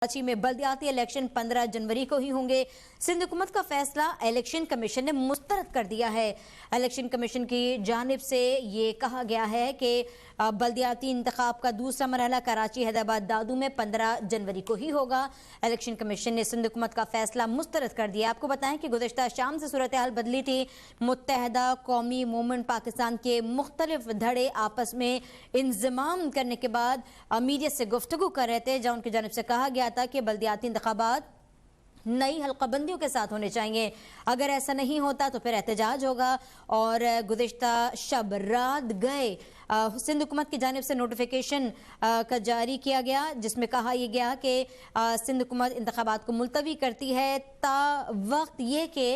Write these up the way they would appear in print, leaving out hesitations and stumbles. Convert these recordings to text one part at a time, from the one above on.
कराची में बल्दियाती इलेक्शन 15 जनवरी को ही होंगे। सिंध हुकूमत का फैसला इलेक्शन कमीशन ने मुस्तरद कर दिया है। इलेक्शन कमीशन की जानिब से ये कहा गया है कि बल्दियाती इंतखाब का दूसरा मरहला कराची, हैदराबाद, दादू में 15 जनवरी को ही होगा। इलेक्शन कमीशन ने सिंध हुकूमत का फैसला मुस्तरद कर दिया। आपको बताएं कि गुज़श्ता शाम से सूरत हाल बदली थी। मुत्तहदा कौमी मूवमेंट पाकिस्तान के मुख्तलिफ धड़े आपस में इंज़माम करने के बाद मीडिया से गुफ्तगू कर रहे थे, जहाँ उनकी जानिब से कहा गया था कि बल्दियाती इंतखाबात नई हल्काबंदियों के साथ होने चाहिए। अगर ऐसा नहीं होता तो फिर एहतजाज होगा। और गुज़श्ता शब रात गए सिंध हुकूमत की जानिब से नोटिफिकेशन का जारी किया गया, जिसमें कहा यह गया कि सिंध हुकूमत इंतखाबात को मुलतवी करती है ता वक्त ये कि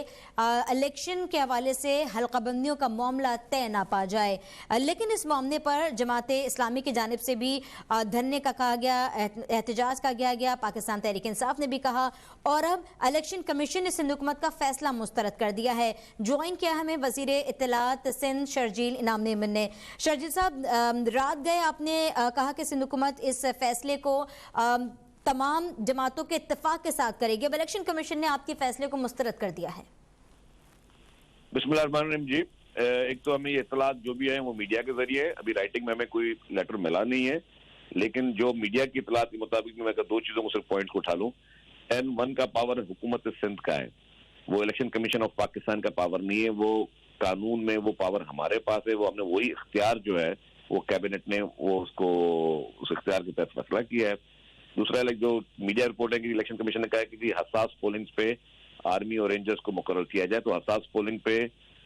इलेक्शन के हवाले से हल्काबंदियों का मामला तय ना पा जाए। लेकिन इस मामले पर जमात इस्लामी की जानिब से भी धरने का कहा गया, एहतजाज का गया। पाकिस्तान तहरीक इंसाफ ने भी कहा और अब इलेक्शन कमीशन ने सिंध हुकूमत का फैसला मुस्तरद कर दिया है। ज्वाइन किया हमें वजीर इत्तलात सिंध शर्जील इनाम नेमन ने। शर्जील साहब, रात गए आपने कहा कि सिंध हुकूमत इस फैसले को तमाम जमातों के इत्तेफाक के साथ करेगी। अब इलेक्शन कमीशन ने आपके फैसले को मुस्तरद कर दिया है। बिस्मिल्लाहिर्रहमानिर्रहीम जी, एक तो हमें ये इत्तलात जो भी है वो मीडिया के जरिए, अभी राइटिंग में हमें कोई लेटर मिला नहीं है, लेकिन जो मीडिया की इत्तलात के मुताबिक मैं दो चीज़ों को सिर्फ पॉइंट को उठा लूँ। N1 का पावर हुकूमत सिंध का है, वो इलेक्शन कमीशन ऑफ पाकिस्तान का पावर नहीं है। वो कानून में वो पावर हमारे पास है, वो हमने वही इख्तियार जो है वो कैबिनेट ने वो उसको उस इख्तियार के तहत फैसला किया है। दूसरा जो मीडिया रिपोर्ट है कि इलेक्शन कमीशन ने कहा है कि हसास पोलिंग पे आर्मी और रेंजर्स को मुकर्रर किया जाए, तो हसास पोलिंग पे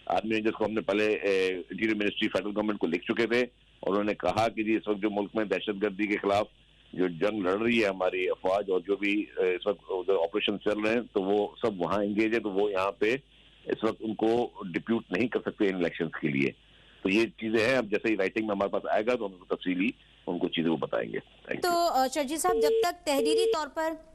आर्मी रेंजर्स को हमने पहले इंटीरियर मिनिस्ट्री फेडरल गवर्नमेंट को लिख चुके थे और उन्होंने कहा कि जी इस वक्त जो मुल्क में दहशतगर्दी के खिलाफ जो जंग लड़ रही है हमारी अफवाज और जो भी इस वक्त ऑपरेशन चल रहे हैं तो वो सब वहाँ एंगेज है, तो वो यहाँ पे इस वक्त उनको डिप्यूट नहीं कर सकते इन इलेक्शंस के लिए। तो ये चीजें हैं, अब जैसे ही राइटिंग में हमारे पास आएगा तो हम उनको तफसीली उनको चीजें वो बताएंगे। तो शर्जील साहब, जब तक तहरीरी तौर पर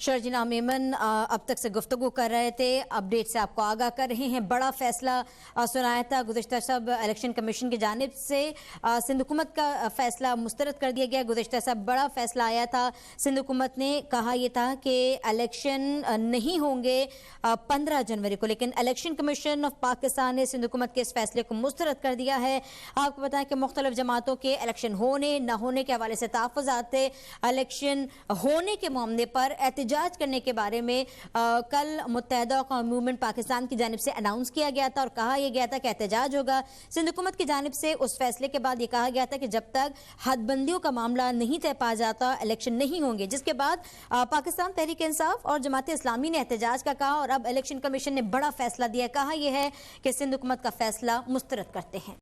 शर्जील इनाम मेमन अब तक से गुफ्तगू कर रहे थे, अपडेट से आपको आगाह कर रहे हैं। बड़ा फैसला सुनाया था गुज़श्ता सब इलेक्शन कमीशन की जानिब से, सिंध हुकूमत का फैसला मुस्तरद कर दिया गया। गुज़श्ता सब बड़ा फैसला आया था, सिंध हुकूमत ने कहा यह था कि इलेक्शन नहीं होंगे 15 जनवरी को, लेकिन इलेक्शन कमीशन ऑफ पाकिस्तान ने सिंध हुकूमत के इस फैसले को मुस्तरद कर दिया है। आपको बताएं कि मुख्तलिफ जमातों के इलेक्शन होने न होने के हवाले से तहफ़्फ़ुज़ात थे। इलेक्शन होने के मामले पर एहतजाज करने के बारे में कल मुत्तहदा कौमी मूवमेंट पाकिस्तान की जानिब से अनाउंस किया गया था और कहा यह गया था कि एहतजाज होगा। सिंध हुकूमत की जानिब से उस फैसले के बाद यह कहा गया था कि जब तक हदबंदियों का मामला नहीं तय पा जाता इलेक्शन नहीं होंगे, जिसके बाद पाकिस्तान तहरीक इंसाफ और जमात इस्लामी ने एहतजाज का कहा और अब इलेक्शन कमीशन ने बड़ा फैसला दिया। कहा यह है कि सिंध हुकूमत का फैसला मुस्तरद करते हैं।